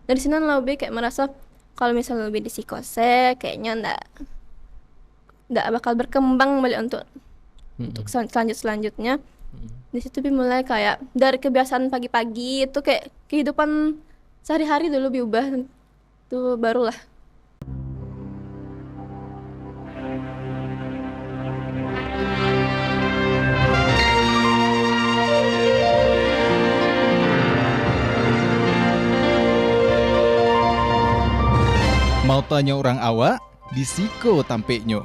Dari sini lebih kayak merasa kalau misalnya lebih di psikose kayaknya ndak bakal berkembang balik untuk Mm-mm. selanjutnya. Mm-mm. Di situ Bi mulai kayak dari kebiasaan pagi-pagi itu kayak kehidupan sehari-hari dulu diubah itu barulah. Mau tanya orang awak, disiko tampeknya.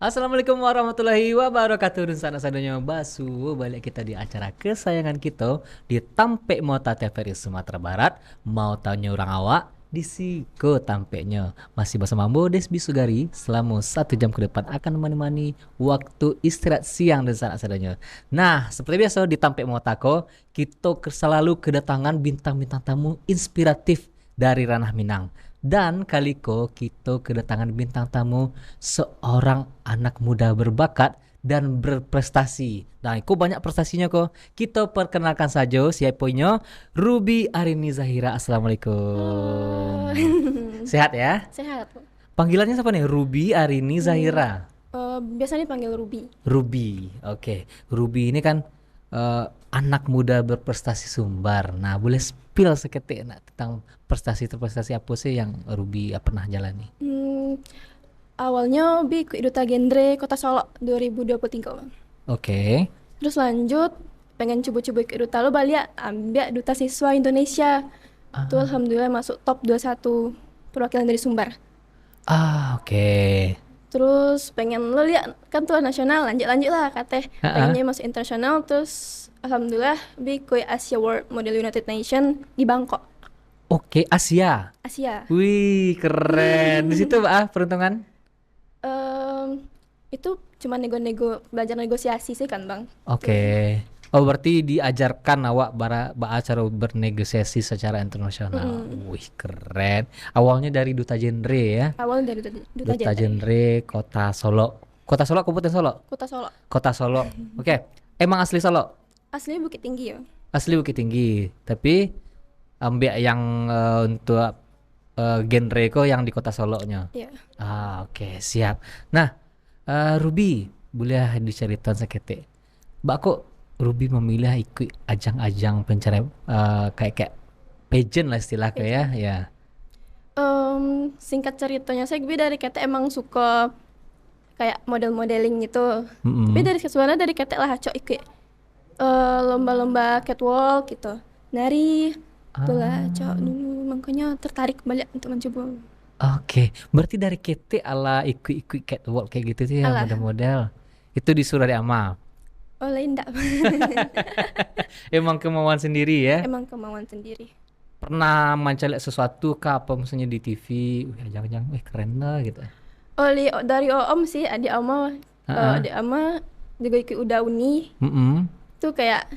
Assalamualaikum warahmatullahi wabarakatuh. Dan sana sadanya basu balik kita di acara kesayangan kita di Tampek Mota TVRI Sumatera Barat. Mau tanya orang awak di Siko Tampeknya. Masih bersama Bodes Bisugari selama 1 jam ke depan akan menemani waktu istirahat siang dan sana sadanya. Nah, seperti biasa di Tampek Motako kita selalu kedatangan bintang-bintang tamu inspiratif dari ranah Minang. Dan kaliko kita kedatangan bintang tamu seorang anak muda berbakat dan berprestasi. Nah, itu banyak prestasinya kok. Kita perkenalkan saja siapanya Ruby Arini Zahira. Halo. Assalamualaikum. Sehat ya? Sehat. Panggilannya siapa nih? Ruby Arini Hmm, Zahira. biasanya dipanggil Ruby. Ruby. Oke. Ruby ini kan anak muda berprestasi Sumbar. Nah, boleh spill seketik nak tentang prestasi-prestasi apa sih yang Ruby pernah jalani? Hmm, awalnya Bi ikut Duta Genre Kota Solo 2023. Oke. Terus lanjut pengen coba-coba ikut Duta lo balik ambil Duta Siswa Indonesia. Itu Ah, alhamdulillah masuk top 21 perwakilan dari Sumbar. oke. Terus pengen lo lihat kan tuh nasional lanjut lah katanya Ah, pengennya masuk internasional terus alhamdulillah Bi ikut Asia World Model United Nation di Bangkok, oke, Asia. Asia. Wih, keren. Di situ peruntungan. Em, itu cuma nego-nego belajar negosiasi sih kan bang. Oke. Tuh. Oh, berarti diajarkan awak cara bernegosiasi secara internasional. Mm-mm. Wih, keren. Awalnya dari Duta Genre ya. Awal dari Duta Duta Genre Genre Kota Solo. Kota Solo, Kabupaten Solo. Kota Solo. Kota Solo. Oke. Emang asli Solo? Aslinya Bukit Tinggi ya. Asli Bukit Tinggi. Tapi ambil yang untuk genre ko yang di Kota Solonya. Iya. Oke, siap. Nah, Ruby, boleh diceritakan seketik. Mbak kok Ruby memilih ikut ajang-ajang pencarian kayak pageant lah istilah ya, Pageant. ya. Singkat ceritanya saya Bi dari kete emang suka kayak model-modeling gitu. Tapi Mm-mm. dari sebenarnya dari kete lah cok ikut lomba-lomba catwalk gitu. Nari itulah cok Ah, dulu makanya tertarik banyak untuk mencoba. oke. Berarti dari KT ala ikut-ikut catwalk kayak gitu tuh ya, Alah, model-model. Itu disuruh dari Ama. oh lain enggak. Emang kemauan sendiri ya. Emang kemauan sendiri. Pernah mencari sesuatu kah apa misalnya di TV, wih jangan-jangan, keren lah gitu. Dari Om sih, adik Ama, Heeh. adik Ama juga ikut Uda Uni. Mm-mm. Itu kayak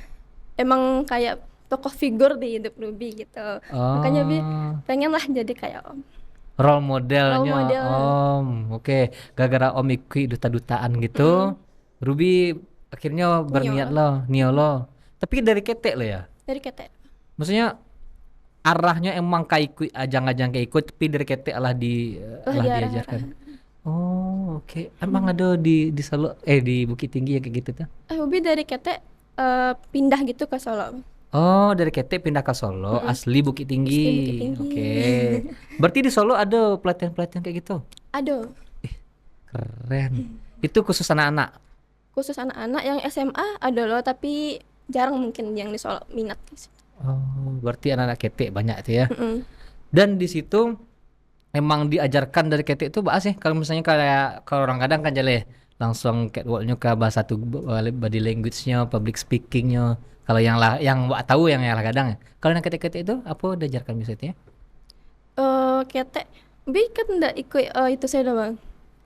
emang kayak tokoh figur di hidup Ruby gitu. Makanya Bi Oh, pengen lah jadi kayak Om. role Role modelnya model. Om. Oke, gara-gara Om ikut duta-dutaan gitu, Mm-mm. Ruby akhirnya berniat Nyo loh, nio loh. Tapi dari ketek lo ya. dari ketek. Maksudnya arahnya emang kayak ikut ajang-ajang kayak ikut, tapi dari ketek lah Lah lah diarah-arah. diajarkan. Oh, oke. Emang ada di Solo di Bukit Tinggi ya kayak gitu tuh. Ruby dari ketek pindah gitu ke Solo. Oh, dari Ketek pindah ke Solo, Mm-mm. asli Bukit Asli Bukit Tinggi. Tinggi. Oke. Berarti di Solo ada pelatihan-pelatihan kayak gitu. Aduh, Keren. Itu khusus anak-anak. khusus anak-anak yang SMA ada loh, tapi jarang mungkin yang di Solo minat di situ. Oh, berarti anak-anak Ketek banyak tuh ya. Mm-mm. Dan di situ emang diajarkan dari Ketek itu bahas sih. Kalau misalnya kayak kalau orang kadang kan jale langsung catwalknya ke bahasa tuh body language-nya, public speaking-nya. Kalau yang wak tahu yang lah kadang ya. Kalau yang Ketek-Ketek itu apa diajarkan biasanya? Ketek, Bi kan nggak ikut itu saya doang.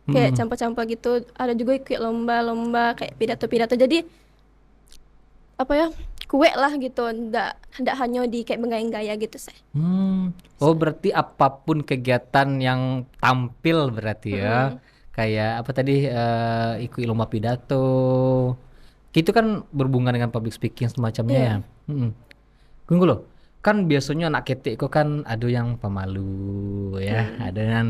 Kayak Hmm. campur-campur gitu. Ada juga ikut lomba-lomba kayak pidato-pidato. Jadi apa ya? Kue lah gitu. Nggak hanya di kayak bergaya-gaya gitu sih. Oh, berarti apapun kegiatan yang tampil berarti ya. Mm-mm. Kayak apa tadi ikut lomba pidato. Itu kan berhubungan dengan public speaking semacamnya ya. Iya. Mm-mm. Tunggu loh. Kan biasanya anak ketek kok kan ada yang pemalu ya, ada yang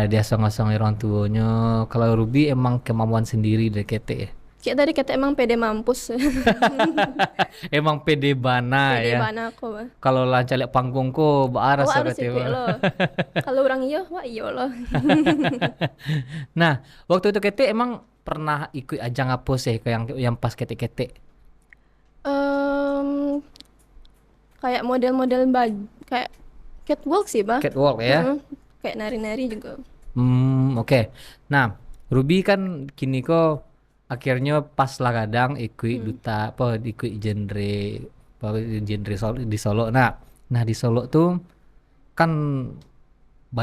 dia songong-songong orang tuanya. Kalau Ruby emang kemampuan sendiri dari ketek ya. Kayak tadi kata emang pede mampus. Emang pede bana Pede ya. bana aku. Kalau lancalek panggung ko baaras Wah harus berarti, ikut Bang. lo. Kalau orang iya, wah iya lo. Nah, waktu itu ketek emang pernah ikut ajang apa sih kayak yang pas ketek-ketek? Kayak model-model baju, kayak catwalk sih, Bah. Catwalk ya. Mm, kayak nari-nari juga. Oke. Nah, Ruby kan kini kok akhirnya pas lah kadang ikut duta apa ikut genre Solo, di Solo. Nah di Solo tuh kan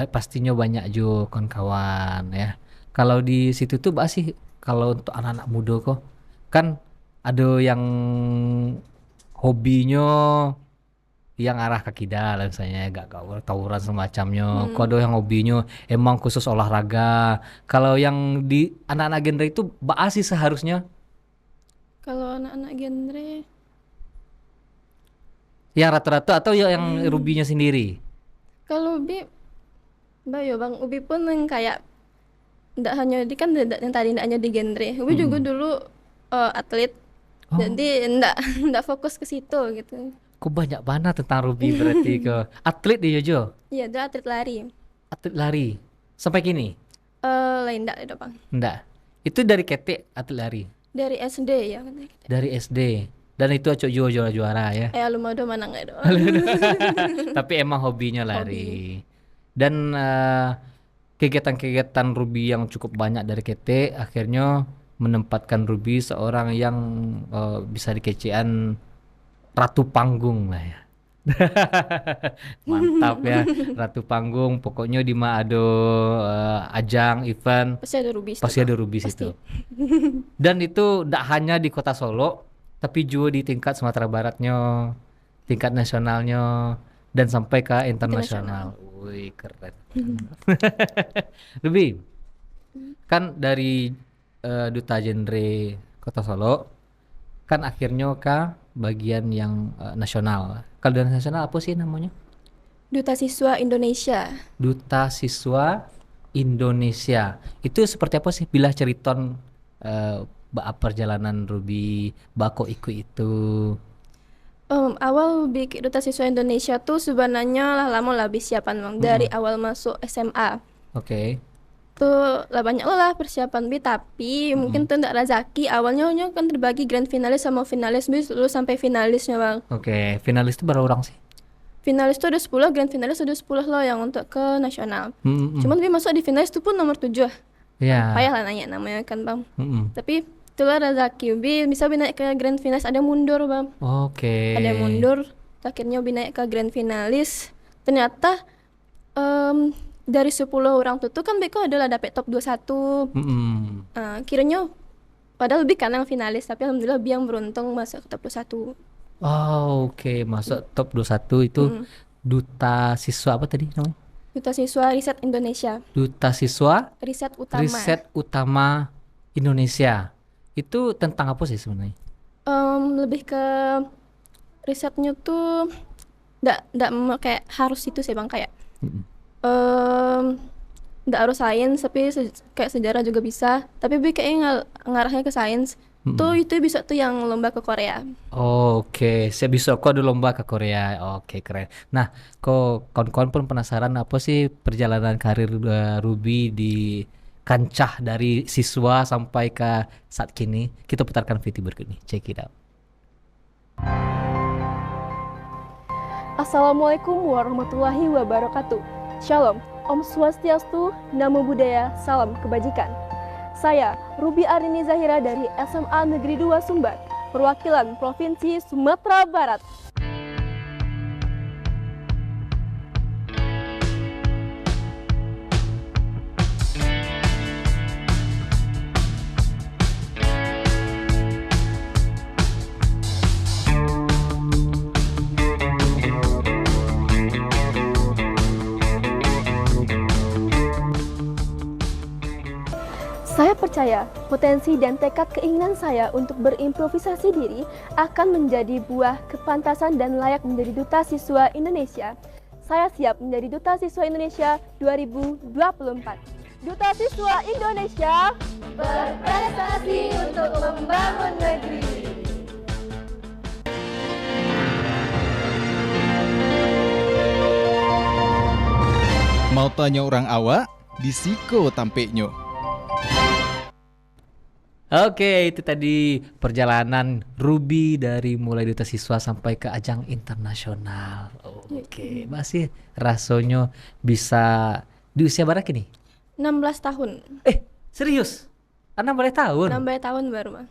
pastinya banyak juga kawan-kawan ya. Kalau di situ tuh sih kalau untuk anak-anak muda kok kan ada yang hobinya yang arah ke kidal misalnya gak tawuran semacamnya. Kok ada yang hobinya emang khusus olahraga. Kalau yang di anak-anak genre itu sih seharusnya Kalau anak-anak genre, yang rata-rata atau yang Rubinya sendiri? kalau Ubi, Mbak yo Bang, Ubi pun yang kayak ndak hanya di kan yang tadi ndak hanya di genre. Ubi juga dulu atlet. Jadi ndak fokus ke situ gitu. Kok banyak banget tentang Ruby berarti ke atlet dia Jo. Iya, dia atlet lari. Atlet lari sampai kini? Lain ndak itu Bang. Enggak. Itu dari ketek atlet lari. Dari SD ya katanya. Dari SD. Dan itu acok juara ya. Alumado mana nggak itu. Tapi emang hobinya lari. Dan kegiatan-kegiatan Ruby yang cukup banyak dari KT akhirnya menempatkan Ruby seorang yang bisa dikecean ratu panggung lah ya. Mantap ya, ratu panggung. Pokoknya di mana ada ajang event Pasti ada Ruby. pasti ada Ruby situ. Dan itu tidak hanya di kota Solo, tapi juga di tingkat Sumatera Baratnya, tingkat nasionalnya, dan sampai ke internasional. Wih keren. Ruby, kan dari duta genre kota Solo, kan akhirnya ke bagian yang nasional. Kalau dari nasional apa sih namanya? Duta Siswa Indonesia. Duta Siswa Indonesia. Itu seperti apa sih? Bila ceriton perjalanan Ruby bako ikut itu. Awal bikin Duta Siswa Indonesia tuh sebenarnya lah lama lah persiapan Bang. Dari awal masuk SMA. Oke. Tuh lah banyak lah persiapan tapi mungkin tuh ndak rezeki awalnya kan terbagi grand finalis sama finalis bis lu sampai finalisnya Bang. Oke, finalis itu berapa orang sih? Finalis tuh ada 10, grand finalis ada 10 loh yang untuk ke nasional. Cuman Bi masuk di finalis tuh pun nomor 7. Ya. Payah lah nanya namanya kan Bang. Mm-mm. Tapi itulah rezeki Bi bisa naik ke grand finalis, ada mundur Bang. Oke. Ada mundur, akhirnya Bi naik ke grand finalis. Ternyata dari 10 orang tuh kan Beko adalah dapet top 21. Mm-mm. Kiranya padahal Bi kan yang finalis, tapi alhamdulillah Bi yang beruntung masuk ke top 21. Oh, oke. Masuk top 21 itu duta siswa apa tadi namanya? Duta Siswa Riset Indonesia, Duta Siswa riset utama. Riset Utama Indonesia. Itu tentang apa sih sebenarnya? Lebih ke risetnya tuh ndak kayak harus itu sih Bang, kayak Mm-mm. nggak harus sains tapi kayak sejarah juga bisa, tapi Bi kayaknya ngarahnya ke sains. Tuh itu bisa tuh yang lomba ke Korea. Oke, saya bisa kok ada lomba ke Korea. Oke, keren. Nah, kok kawan-kawan pun penasaran apa sih perjalanan karir Ruby di kancah dari siswa sampai ke saat kini? Kita putarkan video berikut ini. Check it out. Assalamualaikum warahmatullahi wabarakatuh. Shalom, Om Swastiastu, Namo Buddhaya, Salam Kebajikan. Saya Ruby Arini Zahira dari SMA Negeri 2 Sumbar, perwakilan Provinsi Sumatera Barat. Saya percaya potensi dan tekad keinginan saya untuk berimprovisasi diri akan menjadi buah kepantasan dan layak menjadi duta siswa Indonesia. Saya siap menjadi duta siswa Indonesia 2024. Duta siswa Indonesia berprestasi untuk membangun negeri. Mau tanya orang awak, di Siko tampeknya. Oke, itu tadi perjalanan Ruby dari mulai duta siswa sampai ke ajang internasional. Oke, masih rasanya bisa di usia berapa nih? 16 tahun. Serius? 16 tahun? 16 tahun baru, Bang.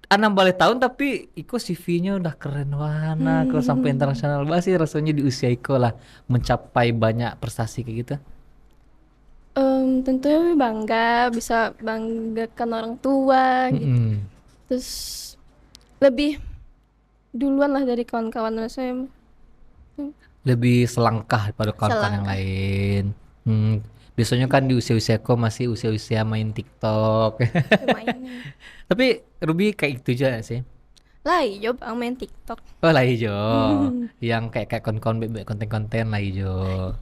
16 tahun tapi Iko CV-nya udah keren wana kalau sampai internasional. Masih rasanya di usia Iko lah mencapai banyak prestasi kayak gitu. Tentunya bangga, bisa banggakan orang tua gitu. Terus lebih duluan lah dari kawan-kawan saya. Lebih selangkah daripada kawan-kawan yang lain. Biasanya kan di usia-usia Iko masih usia-usia main TikTok. Lumayan. Tapi Ruby kayak gitu aja sih. Lah iya Bang main TikTok. Oh lah hijau. Yang kayak konten-konten bebek konten-konten lah hijau.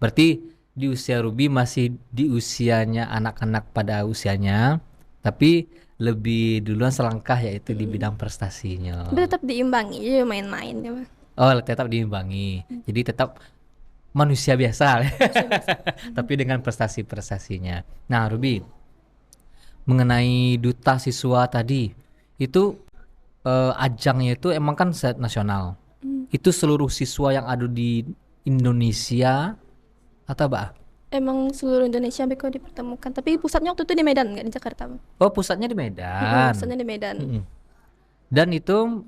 Berarti di usia Ruby masih di usianya anak-anak pada usianya, tapi lebih duluan selangkah yaitu di bidang prestasinya. Tapi tetap diimbangi ya main-main ya Bang. Oh tetap diimbangi. Jadi tetap manusia biasa. Tapi dengan prestasi-prestasinya. Nah Ruby, mengenai duta siswa tadi itu ajangnya itu emang kan set nasional. Itu seluruh siswa yang ada di Indonesia atau apa? Emang seluruh Indonesia Beko dipertemukan, tapi pusatnya waktu itu di Medan nggak di Jakarta Bang. Oh pusatnya di Medan. Pusatnya di Medan. Dan itu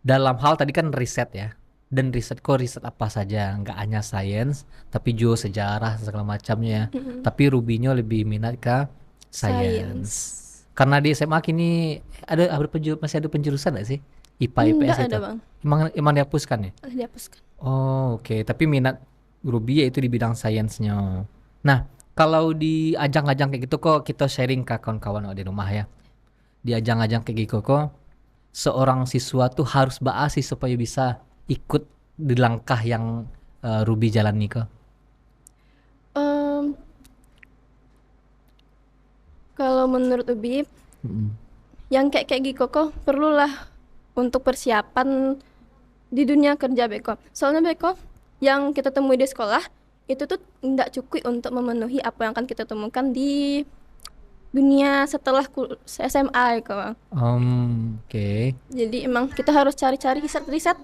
dalam hal tadi kan riset ya. Dan riset apa saja, nggak hanya sains, tapi juga sejarah segala macamnya. Tapi Rubinya lebih minat ke sains. Karena di SMA kini masih ada penjurusan nggak sih? IPA IPS Nggak itu? ada Bang. Emang dihapuskan ya? Dihapuskan. Oh oke. Tapi minat Ruby yaitu di bidang sainsnya. Nah kalau di ajang-ajang kayak gitu kok kita sharing ke kawan-kawan di rumah ya. Di ajang-ajang kayak gitu kok seorang siswa tuh harus sih supaya bisa ikut di langkah yang Ruby jalani kok. Kalau menurut Ubi, yang kayak gitu kok perlulah untuk persiapan di dunia kerja Beko. Soalnya Beko yang kita temui di sekolah itu tuh tidak cukup untuk memenuhi apa yang akan kita temukan di dunia setelah SMA Beko. Oke. Jadi emang kita harus cari-cari riset-riset,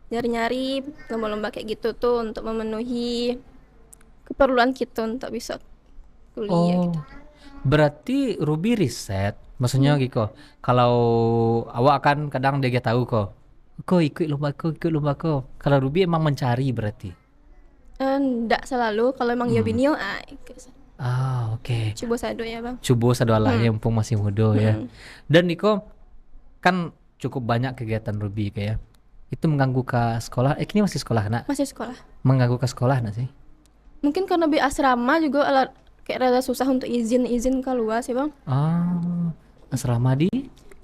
nyari-nyari lomba-lomba kayak gitu tuh untuk memenuhi keperluan kita untuk bisa kuliah gitu. Berarti Ruby riset, maksudnya gitu. Kalau awak kan kadang dia tahu kok ikut lomba kok. Kalau Ruby emang mencari berarti. Nggak selalu, kalau emang Yobinio Oke. coba sado ya Bang. Coba saduala mumpung masih muda ya. Dan Niko kan cukup banyak kegiatan Ruby kayak itu mengganggu ke sekolah. Ini masih sekolah nak? Masih sekolah. Mengganggu ke sekolah nak sih? Mungkin karena di asrama juga kayak rada susah untuk izin keluar sih Bang. Asrama di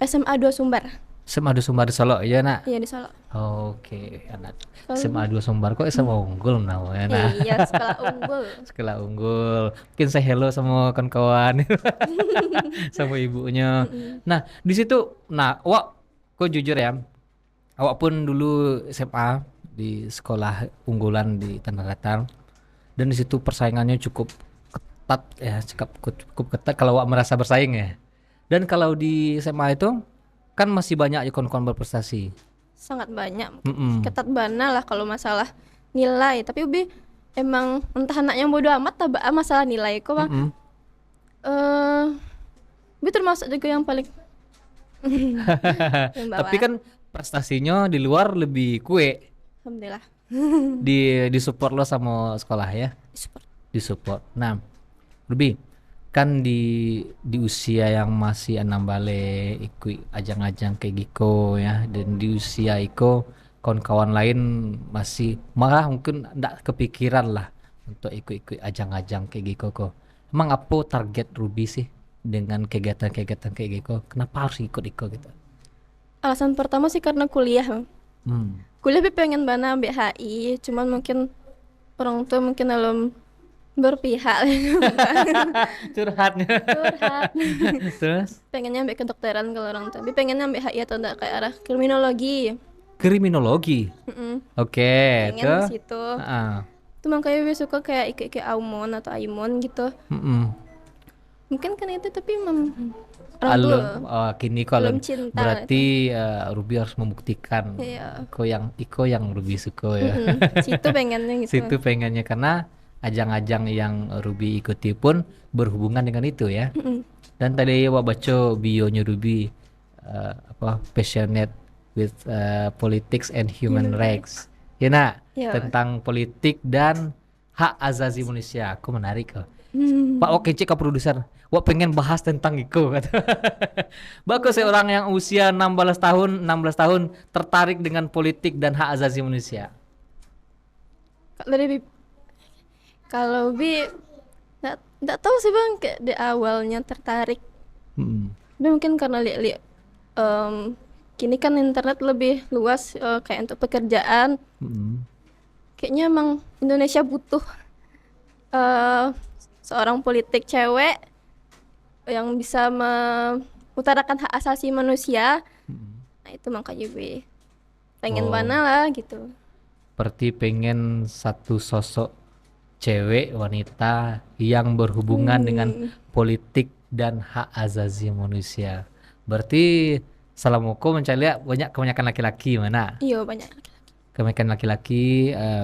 SMA 2 Sumbar. SMA 2 Sumbar di Solo ya nak? Iya di Solo. Oke, anak SMA 2 Sumbar kok SMA unggul namanya nah. Iya, sekolah unggul. Sekolah unggul. Mungkin saya hello sama kawan-kawan. Sama ibunya. Nah, di situ awak kok jujur ya. Awak pun dulu SMA di sekolah unggulan di Tanah Datar. Dan di situ persaingannya cukup ketat ya, cukup ketat kalau awak merasa bersaing ya. Dan kalau di SMA itu kan masih banyak kawan-kawan berprestasi. Sangat banyak. Ketat bana lah kalau masalah nilai. Tapi Ubi emang entah anaknya bodo amat tabak masalah nilai kok Bang. Ubi termasuk juga yang paling Tapi kan prestasinya di luar lebih kue. Alhamdulillah. Di support lo sama sekolah ya? Di support. Nah, Ruby kan di usia yang masih enam balik ikut ajang-ajang kayak gitu ya, dan di usia Iko kawan-kawan lain masih malah mungkin ndak kepikiran lah untuk ikut-ikut ajang-ajang kayak gitu kok. Emang apa target Ruby sih dengan kegiatan-kegiatan kayak gitu? Kenapa harus ikut-ikut gitu? Alasan pertama sih karena kuliah, Bang. Kuliah pengen banget ambil HI, cuman mungkin orang tua mungkin belum berpihak. Curhatnya. Curhat. Terus Pengennya ambil kedokteran kalau orang tua, tapi pengennya ambil HI atau enggak kayak arah kriminologi. kriminologi. Oke, Pengen ke ke situ. ah, Itu makanya gue suka kayak kayak Aumon atau Aimon gitu. Mungkin kan itu tapi orang tua kini kalau belum cinta berarti Ruby harus membuktikan Iya. Iko yang Ruby suka ya. Situ pengennya gitu. Situ pengennya karena ajang-ajang yang Ruby ikuti pun berhubungan dengan itu ya. Dan tadi Wak baca bionya Ruby passionate with politics and human rights. Ya nak, Iya. tentang politik dan hak asasi manusia. Aku menarik kok. Pak Wak kece ke produser. Wak pengen bahas tentang itu kata. Bagus seorang yang usia 16 tahun tertarik dengan politik dan hak asasi manusia. Kalau bi nggak tahu sih bang kayak di awalnya tertarik. Tapi mungkin karena lihat kini kan internet lebih luas kayak untuk pekerjaan. Kayaknya emang Indonesia butuh seorang politik cewek yang bisa mengutarakan hak asasi manusia. Nah itu makanya gue pengen mana lah gitu. Berarti pengen satu sosok cewek wanita yang berhubungan dengan politik dan hak asasi manusia. Berarti Salamoko mencari banyak kebanyakan laki-laki mana? Iya banyak laki-laki. Kebanyakan laki-laki,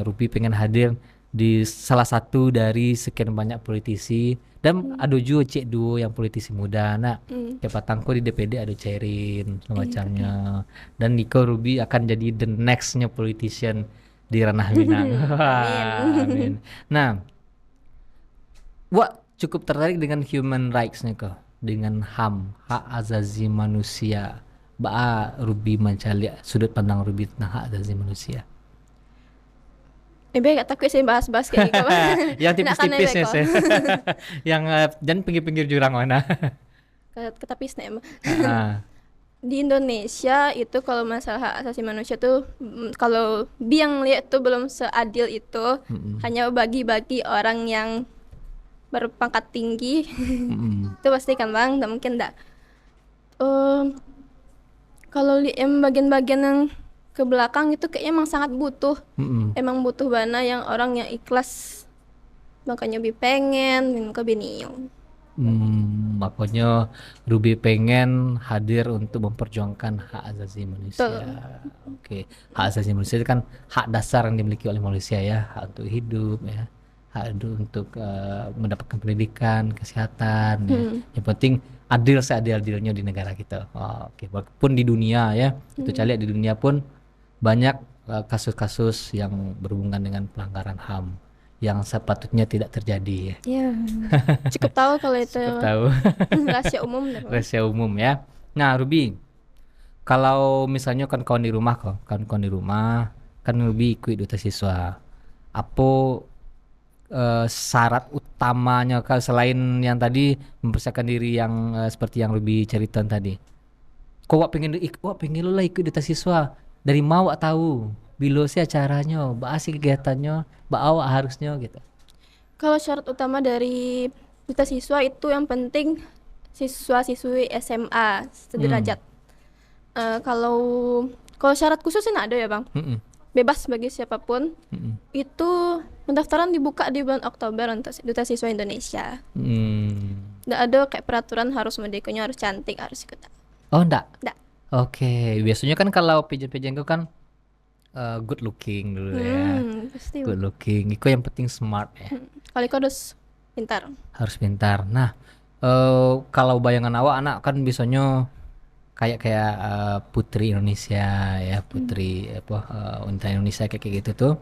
Ruby pengen hadir di salah satu dari sekian banyak politisi dan ada juga cek duo yang politisi muda nak kayak Patangko di DPD ada Cerin semacamnya dan Niko Ruby akan jadi the nextnya politician di ranah Minang. Amin. Nah, Wak cukup tertarik dengan human rights nih kok, dengan HAM, hak asasi manusia. Ruby mencari sudut pandang Ruby tentang hak asasi manusia. Gak takut saya bahas-bahas kayak gitu. Yang tipis-tipis ya saya. Yang dan pinggir-pinggir jurang mana. Ketapis nih emang. Di Indonesia itu kalau masalah hak asasi manusia tuh kalau yang lihat tuh belum seadil itu. Hanya bagi-bagi orang yang berpangkat tinggi. Itu pasti kan bang, nggak mungkin enggak. Kalau bagian-bagian yang ke belakang itu kayaknya emang sangat butuh. Emang butuh banget yang orang yang ikhlas. Makanya Ruby pengen ke Benio. Makanya Ruby pengen hadir untuk memperjuangkan hak asasi manusia. Oke. Hak asasi manusia itu kan hak dasar yang dimiliki oleh manusia ya, hak untuk hidup ya, hak untuk mendapatkan pendidikan, kesehatan. Ya. Yang penting adil seadil-adilnya di negara kita. Oke. Walaupun di dunia ya, itu lihat di dunia pun banyak kasus-kasus yang berhubungan dengan pelanggaran HAM yang sepatutnya tidak terjadi. Ya, cukup tahu kalau itu. Cukup tahu. Rahasia umum. Rahasia umum ya. Nah, Ruby, kalau misalnya kawan di rumah kan Ruby ikut duta siswa. Apa syarat utamanya kalau selain yang tadi mempersiapkan diri yang seperti yang Ruby cerita tadi? Kok pengen lo lah ikut duta siswa? Dari mau tahu bilo sih acaranya, bahas kegiatannya, awak harusnya gitu. Kalau syarat utama dari duta siswa itu yang penting siswa-siswi SMA sederajat. Kalau syarat khusus sih nggak ada ya bang. Bebas bagi siapapun. Itu pendaftaran dibuka di bulan Oktober untuk duta siswa Indonesia. Nggak ada kayak peraturan harus mendekanya harus cantik harus ikut. Oh enggak? Enggak. Oke, biasanya kan kalau pageant-pageant itu kan good looking dulu ya. Pasti. Good looking, itu yang penting smart ya. Kalau itu harus pintar. Harus pintar. Nah, kalau bayangan awak anak kan biasanya kayak putri Indonesia ya, putri wanita Indonesia kayak gitu tuh.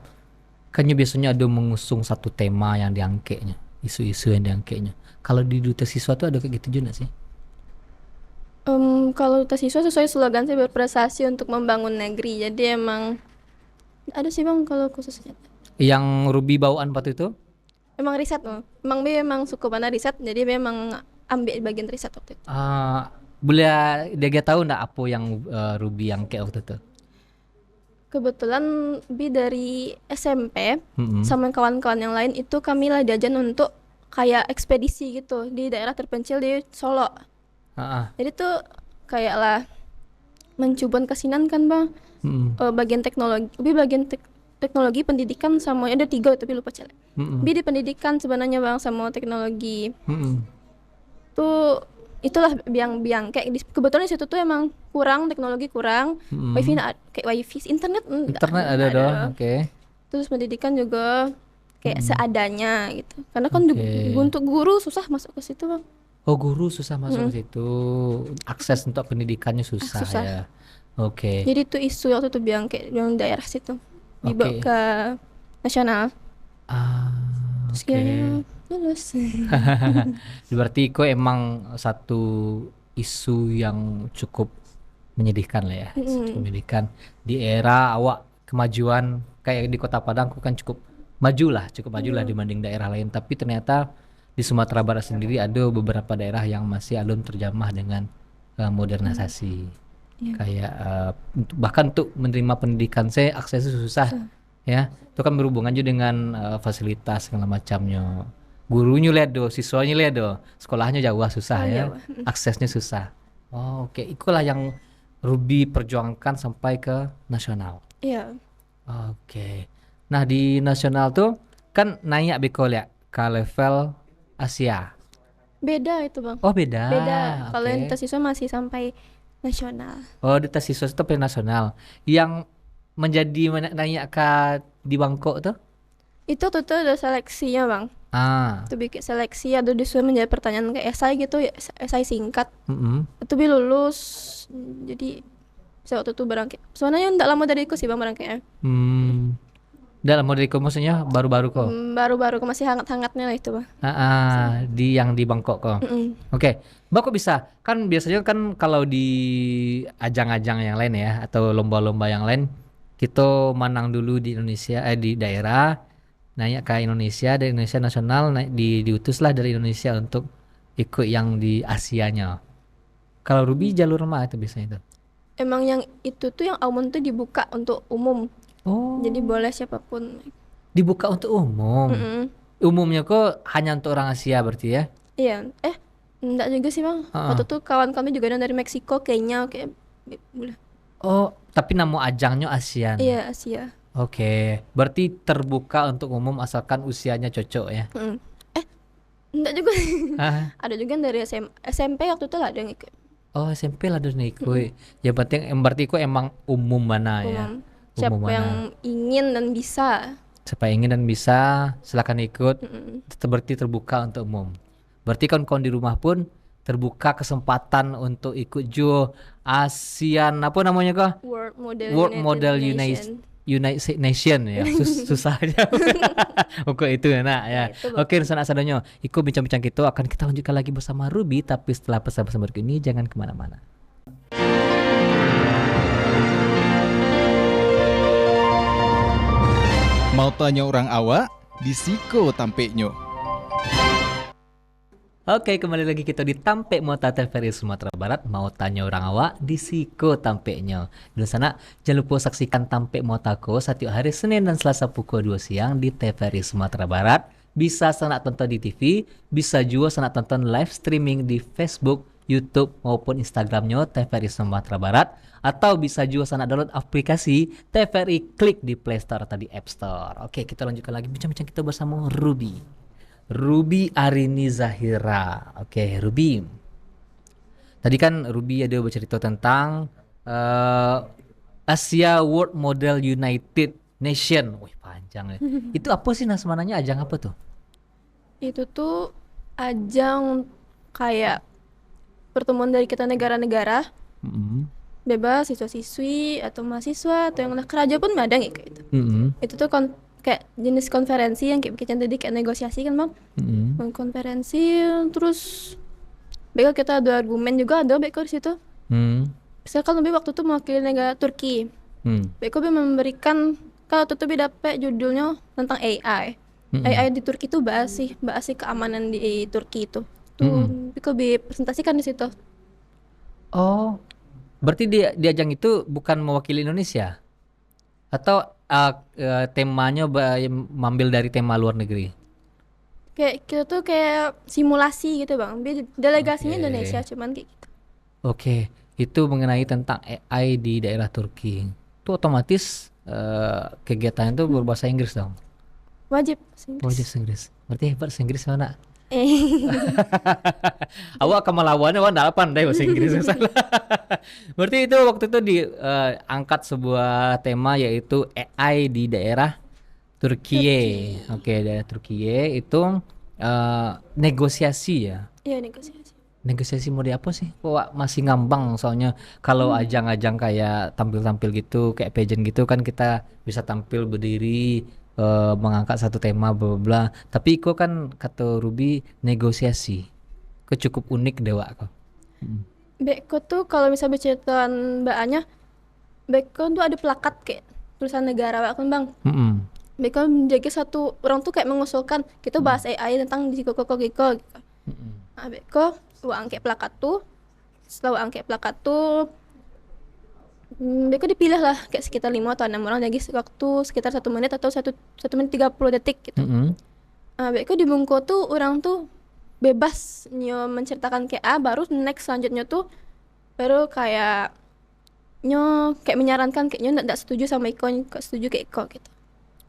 Kan biasanya ada mengusung satu tema yang diangketnya, isu-isu yang diangketnya. Kalau di duta siswa tuh ada kayak gitu juga sih? Kalau duta siswa sesuai slogan sih berprestasi untuk membangun negeri. Jadi emang ada sih bang kalau khususnya. Yang Ruby bawaan waktu itu? Emang riset loh. Emang Bi memang suka banget riset, jadi memang ambil bagian riset waktu itu. Boleh dia tahu nggak apa yang Ruby yang kayak waktu itu? Kebetulan Bi dari SMP Mm-mm. sama kawan-kawan yang lain itu kami lah diajan untuk kayak ekspedisi gitu di daerah terpencil di Solo. Ah, Jadi tuh kayak lah mencubon kasinan kan bang. mm-mm. Bagian teknologi, Bi bagian teknologi pendidikan sama ada 3 tapi lupa celek. Mm-mm. Bi di pendidikan sebenarnya bang sama teknologi. Mm-mm. Tuh itulah biang kayak kebetulan di situ tuh emang kurang teknologi kurang. Mm-mm. Wifi kayak wifi internet enggak, Internet ada enggak dong, oke. Terus pendidikan juga kayak seadanya gitu karena kan Oke. untuk guru susah masuk ke situ bang. Oh, guru susah masuk ke situ. Akses untuk pendidikannya susah, Susah. ya. Oke. Jadi itu isu waktu itu biang kayak yang daerah situ dibawa Oke. ke nasional terus Oke. kayaknya lulus. Berarti kok emang satu isu yang cukup menyedihkan lah ya. Cukup menyedihkan di era awak kemajuan kayak di Kota Padang kok kan cukup cukup maju lah dibanding daerah lain. Tapi ternyata di Sumatera Barat sendiri ada beberapa daerah yang masih belum terjamah dengan modernisasi. Kayak bahkan untuk menerima pendidikan saya aksesnya susah. Ya, itu kan berhubungan juga dengan fasilitas segala macamnya. Gurunya lihat do, siswanya lihat do, sekolahnya jauh susah ya, aksesnya susah. Oh, oke, itulah yang Ruby perjuangkan sampai ke nasional. Iya. Oke. Nah, di nasional tuh kan naik Beko ya ke level Asia. Beda itu bang. Oh, beda. Beda kalau Oke. yang tes siswa masih sampai nasional. Oh, di tes siswa itu sampai nasional. Yang menjadi naik ke di Bangkok tuh? Itu tuh ada seleksinya bang. Itu bikin seleksi ada disuruh menjawab pertanyaan kayak esai gitu ya, esai singkat. Mm-mm. Itu Bi lulus. Jadi saya waktu itu berangkat. Sebenarnya enggak lama dari itu sih bang berangkatnya. Dalam model maksudnya baru-baru kok. Baru-baru masih hangat-hangatnya lah itu bang. Di yang di Bangkok kok. Oke, Mbak kok bisa? Kan biasanya kan kalau di ajang-ajang yang lain ya atau lomba-lomba yang lain kita menang dulu di Indonesia di daerah, naik ke Indonesia dari Indonesia nasional diutuslah dari Indonesia untuk ikut yang di Asianya. Kalau Ruby jalur mana itu biasanya itu? Emang yang itu tuh yang Aumon tuh dibuka untuk umum. Oh, Jadi boleh siapapun. dibuka untuk umum. Umumnya kok hanya untuk orang Asia berarti ya? Iya. Enggak juga sih bang. Waktu itu kawan kami juga ada dari Meksiko, Kenya, kayak boleh. Oh, tapi nama ajangnya ASEAN. Iya Asia. Oke, berarti terbuka untuk umum asalkan usianya cocok ya. Enggak juga. Hah? Ada juga yang dari SMP waktu itu lah ada yang ikut. Oh, SMP lah nih ikut. Ya berarti kok emang umum mana ya? Umum. Siapa Umum mana? yang ingin dan bisa. Siapa ingin dan bisa silakan ikut. Berarti terbuka untuk umum. Berarti kan di rumah pun terbuka kesempatan untuk ikut ASEAN apa namanya kok? World Model United Nation ya. Susahnya. Oke itu enak ya. Oke, sana sadanya. Ikut bincang-bincang kita akan kita lanjutkan lagi bersama Ruby tapi setelah pesan-pesan berikut ini jangan kemana-mana. Mau tanya orang awak, disiko tampeknya. Oke, kembali lagi kita di Tampek Mota TVRI Sumatera Barat. Mau tanya orang awak, di Siko Tampeknya. Di sana, jangan lupa saksikan Tampek Motako setiap hari Senin dan Selasa pukul 2 siang di TVRI Sumatera Barat. Bisa sanak tonton di TV, bisa juga sanak tonton live streaming di Facebook, YouTube maupun Instagramnya TVRI Sumatera Barat. Atau bisa juga sanak download aplikasi TVRI Klik di Play Store atau di App Store. Oke, kita lanjutkan lagi bincang-bincang kita bersama Ruby Arini Zahira. Oke, Ruby. Tadi kan Ruby ada bercerita tentang Asia World Model United Nation. Wih, panjang ya. Itu apa sih sebenarnya ajang apa tuh? Itu tuh ajang kayak pertemuan dari kita negara-negara bebas, siswa-siswi atau mahasiswa atau yang kerja pun ada kayak gitu. Itu tuh kayak jenis konferensi yang kayak bikin tadi kayak negosiasi kan bang. Konferensi terus baik kita ada argumen juga ada baik di situ. Misalkan lebih waktu itu mewakili negara Turki. Baik memberikan kalau waktu itu dapat judulnya tentang AI. AI di Turki tuh bahas sih keamanan di Turki itu. Tuh, Beko presentasikan di situ. Oh, berarti di ajang itu bukan mewakili Indonesia atau temanya mengambil dari tema luar negeri? Kayak kita tuh kayak simulasi gitu bang. Delegasinya Oke. Indonesia cuman kayak gitu. Oke, itu mengenai tentang AI di daerah Turki. Itu otomatis kegiatan itu berbahasa Inggris dong. Wajib Oh, Inggris. bahasa Inggris. Berarti hebat bahasa Inggris mana? Eh, Awak akan melawannya, awak nggak pandai bahasa Inggris. Salah. Berarti itu waktu itu diangkat sebuah tema yaitu AI di daerah Turkiye. Oke, daerah Turkiye itu negosiasi ya. Iya negosiasi. Negosiasi mode apa sih? Kok Wak masih ngambang soalnya kalau ajang-ajang kayak tampil-tampil gitu kayak pageant gitu kan kita bisa tampil berdiri mengangkat satu tema bla bla bla. Tapi kok kan kata Ruby negosiasi. Kok cukup unik deh Wak kok. Beko tuh kalau misalnya berceritakan mbaknya, Beko tuh ada plakat kayak tulisan negara Wak kan bang. Mm-mm. Beko menjaga satu orang tuh kayak mengusulkan kita bahas AI tentang di Koko gitu. Mm-mm. Nah, Beko angkat plakat tuh. Setelah angkat plakat tuh, Beko dipilih lah kayak sekitar 5 atau 6 orang lagi waktu sekitar 1 menit atau 1 menit 30 detik gitu. Mm-mm. Nah, Beko di Bungko tuh orang tuh bebas menceritakan kayak baru next selanjutnya tuh baru kayak kayak menyarankan kayaknya nggak setuju sama Iko, nggak setuju kayak Iko gitu.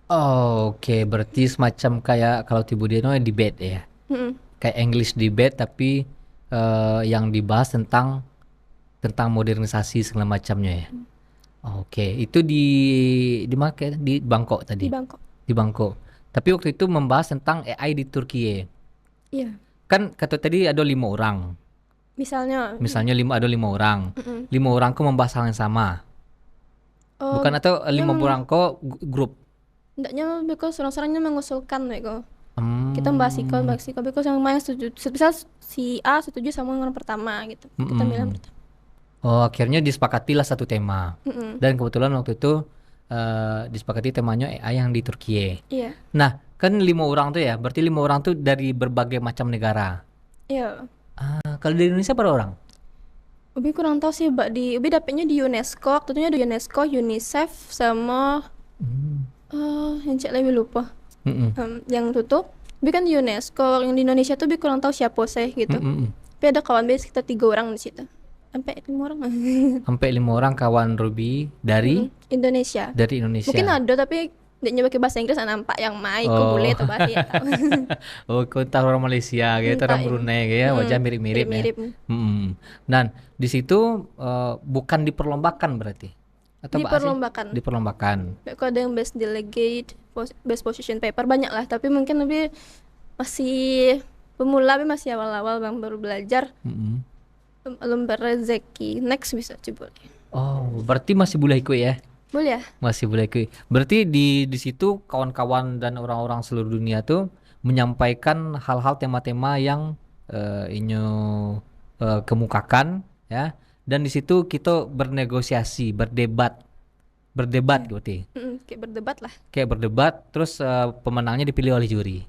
Oh, oke, berarti semacam kayak kalau Tibu Deno debate ya. Mm-mm. Kayak English debate tapi yang dibahas tentang modernisasi segala macamnya ya. Oke, itu di mana kayak di Bangkok Di tadi. Bangkok. Di Bangkok. Tapi waktu itu membahas tentang AI di Turki. Iya. Kan kata tadi ada 5 orang. Misalnya. Misalnya ada 5 orang. Mm-mm. 5 orang kok membahas hal yang sama. Oh, Bukan atau dia 5 orang kok grup. hendaknya Beko seorang-seorangnya mengusulkan Beko. Hmm. Kita bahas Iko, Beko sama yang setuju. Misal si A setuju sama yang orang pertama gitu. Kita Mm-mm. bilang pertama. Oh, akhirnya disepakatilah satu tema. Mm-mm. Dan kebetulan waktu itu disepakati temanya AI yang di Turki. Iya. Nah, kan 5 orang tuh ya, berarti 5 orang tuh dari berbagai macam negara. Iya. Kalau di Indonesia berapa orang? Ubi kurang tahu sih, Ubi dapetnya di UNESCO, waktu itu ada UNESCO, UNICEF sama yang cek lebih lupa. Mm-mm. Yang tutup. Ubi kan di UNESCO, yang di Indonesia tuh Ubi kurang tahu siapa sih gitu. Mm-mm. Tapi ada kawan Ubi sekitar 3 orang di situ. Sampai 5 orang. Sampai 5 orang kawan Ruby dari Indonesia. Indonesia. Mungkin ada tapi dia pakai bahasa Inggris nampak yang Mai Oh. boleh atau bahasa ya tahu. Oh, kau tahu orang Malaysia, gitu, Entah, orang Brunei, gitu ya, wajah mirip-mirip ya. mirip-mirip. Dan di situ bukan diperlombakan berarti, atau apa sih? Diperlombakan. Diperlombakan. Kok ada yang best delegate, best position paper banyak lah, tapi mungkin lebih masih pemula, tapi masih awal-awal bang baru belajar, Mm-mm. belum berrezeki. Next bisa coba. Oh, berarti masih boleh ikut ya? Boleh ya? Masih boleh ikut. Berarti di situ kawan-kawan dan orang-orang seluruh dunia tuh menyampaikan hal-hal tema-tema yang inyo kemukakan ya. Dan di situ kita bernegosiasi, berdebat berarti. Kayak berdebat lah. Kayak berdebat, terus pemenangnya dipilih oleh juri.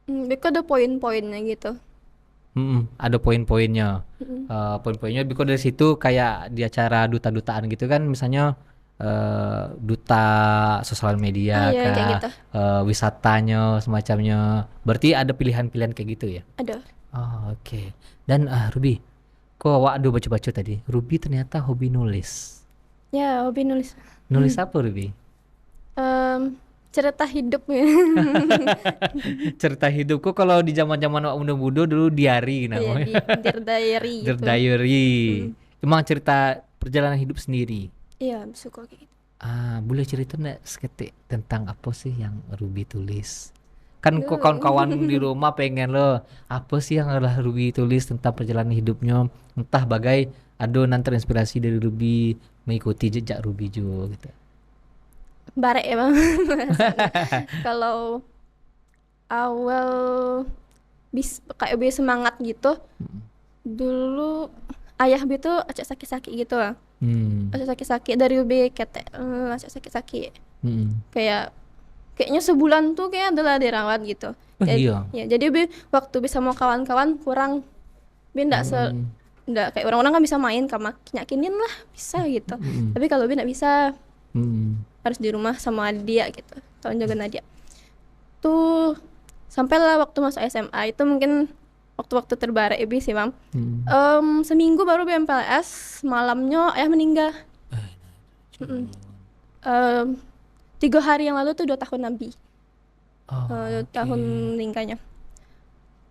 Beko ada poin-poinnya gitu. Ada poin-poinnya. Poin-poinnya because dari situ kayak di acara duta-dutaan gitu kan, misalnya duta sosial media Iya, kayak kah, gitu. wisatanya semacamnya. Berarti ada pilihan-pilihan kayak gitu ya. Ada. Oh, oke. Dan Ruby, kok awak ada baca-baca tadi? Ruby ternyata hobi nulis. Ya, hobi nulis. Nulis apa Ruby? Cerita hidup ya. Cerita hidupku kalau di zaman-zaman awak muda-muda dulu diary Iya, namanya. di Dear Diary Dear gitu. Diary. Emang cerita perjalanan hidup sendiri. Iya, suka kayak gitu. Boleh cerita nggak seketik tentang apa sih yang Ruby tulis? Kan kok kawan-kawan di rumah pengen lo apa sih yang adalah Ruby tulis tentang perjalanan hidupnya, entah bagai adonan terinspirasi dari Ruby mengikuti jejak Ruby juga gitu. Barek ya bang. Kalau awal kayak lebih semangat gitu, dulu ayah bi tuh acak sakit-sakit gitu lah. Acak sakit-sakit dari UB ketek, acak sakit-sakit kayak kayaknya sebulan tuh kayak adalah dirawat gitu. Oh, Jadi, iya. ya, jadi Bi waktu bisa mau kawan-kawan kurang. Bi ndak kayak orang-orang kan bisa main sama nyakinin lah bisa gitu. Tapi kalau Bi ndak bisa, harus di rumah sama dia gitu. Tolong jaga Nadia. Tuh sampailah waktu masuk SMA itu mungkin waktu-waktu terbaik Bi sih Bang. Seminggu baru BMPLS, malamnya ayah meninggal. Mm-mm. 3 hari yang lalu tuh 2 tahun Nabi. Oh, 2 tahun meninggalnya.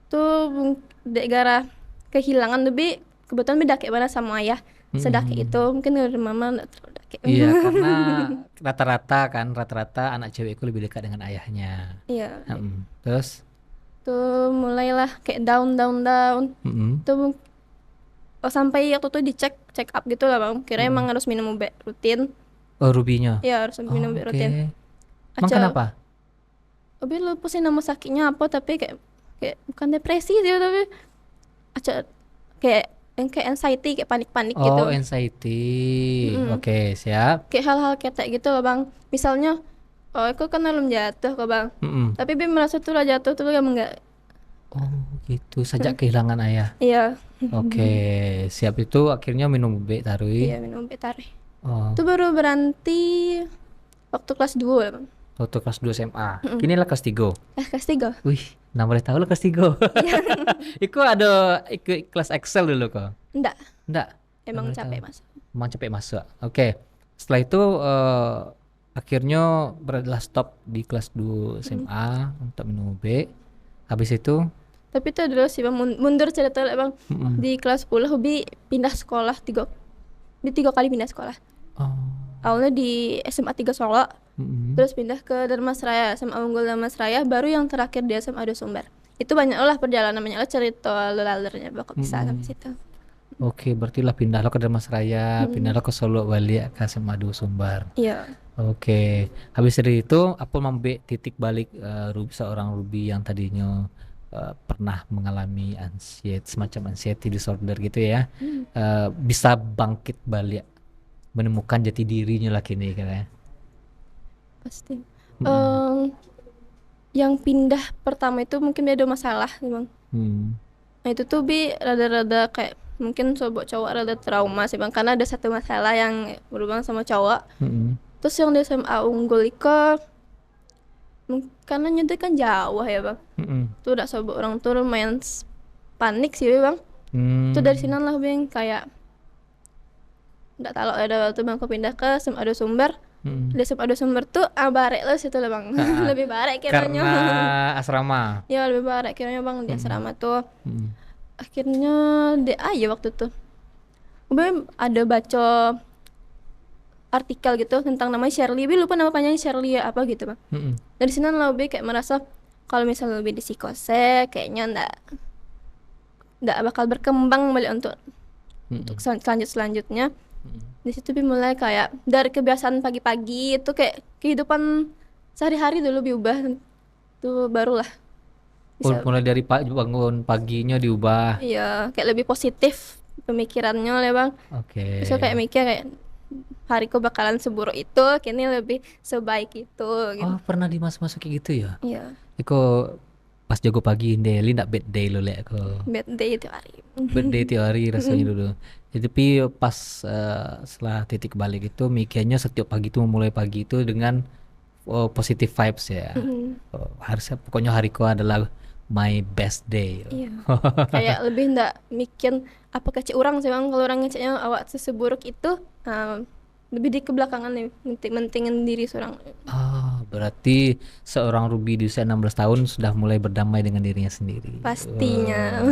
Tuh dek gara kehilangan lebih kebetulan beda kayak mana sama ayah. Sedake itu mungkin dari mama nggak terlalu dake. Iya, karena rata-rata anak cewekku lebih dekat dengan ayahnya. Iya. Terus Tuh mulailah kayak down. Tuh sampai waktu tuh dicek check up gitu lah Bang. Kira emang harus minum obat rutin. oh Rubinya. Iya harus minum obat rutin. Emang kenapa? Obat lupa sih nama sakitnya apa tapi kayak bukan depresi sih tapi kayak anxiety kayak panik-panik gitu. Oh, anxiety. Oke, siap. Kayak hal-hal ketek gitu loh Bang. Misalnya aku kan belum jatuh kok Bang. Tapi Bim merasa tuh lah jatuh tuh emang enggak. Oh, gitu. Sejak kehilangan ayah. Iya. Oke, siap itu akhirnya minum obat tarui. Iya minum obat tarik. Oh, Itu baru berhenti waktu kelas 2 lah Bang. waktu kelas 2 SMA. Kini lah kelas 3. Kelas 3. Wih, 16 tahun lah kelas 3. Iku ada ikut kelas Excel dulu kok. Enggak, Enggak. emang 16 capek tahun. Mas. Emang capek masuk. Oke. Setelah itu akhirnya beradalah stop di kelas 2 SMA untuk minum obat. Habis itu Tapi itu adalah sih Bang mundur cerita lah Bang. Di kelas 10 Hobi pindah sekolah 3 kali pindah sekolah. oh, Awalnya di SMA 3 Solo, terus pindah ke Dharmasraya, SMA Unggul Dharmasraya, baru yang terakhir di SMA 2 Sumber. Itu banyak lah perjalanan, banyak lah cerita lalu-lalunya bakal bisa sampai situ. Oke, berarti lah pindah lo ke Dharmasraya, pindah lo ke Solo balik ke SMA 2 Sumbar. Iya. Oke, habis dari itu apa membek titik balik seorang Ruby yang tadinya pernah mengalami semacam anxiety disorder gitu ya, bisa bangkit balik, menemukan jati dirinya lagi nih katanya. Pasti. Yang pindah pertama itu mungkin dia ada masalah nih Bang. Nah itu tuh Bi rada-rada kayak mungkin cowok rada trauma sih Bang, karena ada satu masalah yang berhubungan sama cowok. Terus yang di SMA Unggul itu karena nyudah kan jauh ya Bang. Tuh udah sobat orang tuh lumayan panik sih Bang. Tuh dari sini lah Bang kayak nggak tahu ada waktu Bang aku pindah ke SMA 2 Sumber. Di SMA 2 Sumber tuh barek lah situ lah Bang. Lebih barek kiranya. Karena asrama. Ya lebih barek kiranya Bang di asrama tuh. Akhirnya aja waktu tuh Bang ada baca artikel gitu tentang namanya Shirley, lupa nama panjangnya Shirley ya apa gitu Bang. Dari sini lebih kayak merasa kalau misalnya lebih di psikose kayaknya ndak bakal berkembang balik untuk selanjutnya. Di situ Bi mulai kayak dari kebiasaan pagi-pagi itu kayak kehidupan sehari-hari dulu diubah tuh barulah bisa. Mulai dari bangun paginya diubah. Iya, kayak lebih positif pemikirannya lah Bang. Oke. Bisa kayak mikir kayak hariku bakalan seburuk itu, kini lebih sebaik itu gitu. Oh, pernah dimasuk-masuk kayak gitu ya? Iya, Iko pas jago pagi daily ndak bad day lo lek ko. bad day itu hari. Bad day teori rasanya dulu. Jadi tapi pas setelah titik balik itu mikirnya setiap pagi itu memulai pagi itu dengan positive vibes ya. Harusnya pokoknya hariku adalah my best day. Iya. Kayak lebih ndak mikir apa kecil orang sih Bang, kalau orang ngeceknya awak seburuk itu lebih di kebelakangan nih, mentingin diri seorang. Berarti seorang Ruby di usia 16 tahun sudah mulai berdamai dengan dirinya sendiri. Pastinya.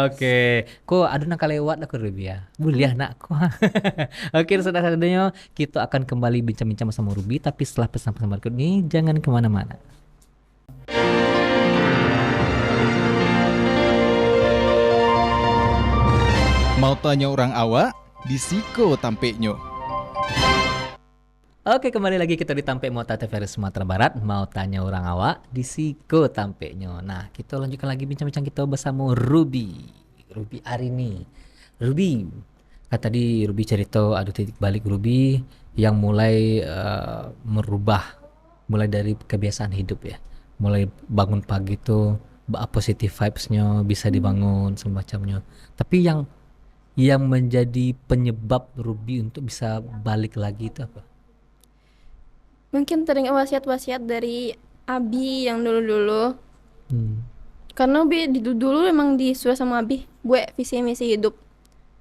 Oke, kok ada nak lewat aku Ruby ya? Boleh anakku. Oke, saudara-saudaranya kita akan kembali bincang-bincang bersama Ruby, tapi setelah pesan-pesan berikut ini jangan kemana-mana. Mau tanya orang awak, disiko tampeknya. Oke, kembali lagi kita di Tampek Mota TVRI Sumatera Barat. Mau tanya orang awak, disiko tampeknya. Nah, kita lanjutkan lagi bincang-bincang kita bersama Ruby Arini. Ruby, tadi Ruby cerita ada titik balik Ruby yang mulai merubah mulai dari kebiasaan hidup ya. Mulai bangun pagi tuh positive vibes-nya bisa dibangun semacamnya. Tapi yang menjadi penyebab Ruby untuk bisa balik lagi itu apa? Mungkin teringat wasiat-wasiat dari Abi yang dulu-dulu. Hmm. Karena Abi dulu emang disuruh sama Abi buat visi misi hidup.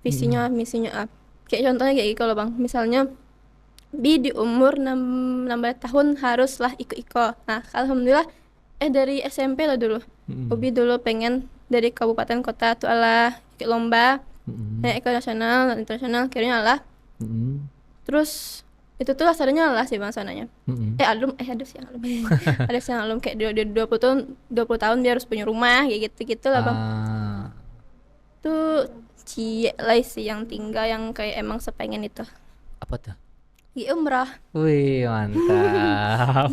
Misinya apa? Kayak contohnya kayak gitu loh Bang. Misalnya Bi di umur 16 tahun haruslah ikut Iko. Nah, alhamdulillah dari SMP lah dulu. Ubi dulu pengen dari kabupaten kota tuh ala ikut lomba. Naik ke nasional dan internasional akhirnya lah. Terus itu tuh dasarnya lah sih Bang sananya. Aduh sih alum. Ada sih alum kayak di 20 tahun dia harus punya rumah kayak gitu-gitu lah Bang. Tuh cie lah sih yang tinggal yang kayak emang sepengen itu. Apa tuh? Iya umrah. Wih, mantap.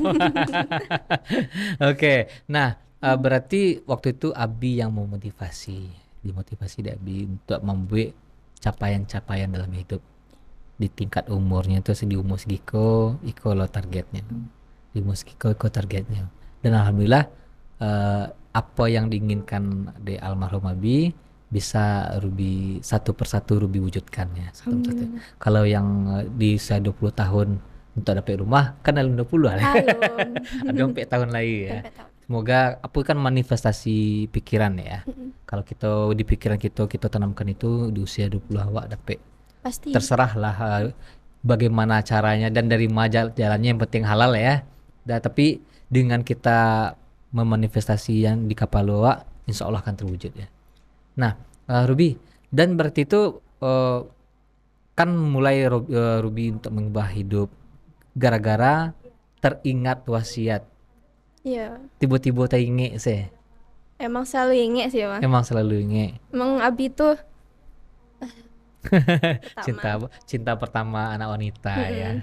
Oke, nah berarti waktu itu Abi yang dimotivasi Abi untuk membuat capaian-capaian dalam hidup di tingkat umurnya itu di umur segiko, iko lo targetnya. Di umur segiko, iko targetnya. Dan alhamdulillah apa yang diinginkan di almarhum Abi bisa Ruby satu persatu Ruby wujudkan ya satu persatu. Kalau yang di usia 20 tahun untuk dapat rumah kan dalam 20 lah. Ada 4 tahun lagi ya. Semoga apa kan manifestasi pikiran ya. Kalau kita di pikiran kita tanamkan itu di usia 20 awak dapat. Pasti. Terserahlah bagaimana caranya dan dari mana jalannya yang penting halal ya. Tapi dengan kita memanifestasi yang di kapal awak insya Allah akan terwujud ya. Nah, Ruby, dan berarti itu kan mulai Ruby untuk mengubah hidup gara-gara teringat wasiat. Iya. Tiba-tiba teringat sih. Emang selalu inget sih Bang. Emang selalu ingat. Emang Abi tuh cinta pertama anak wanita ya.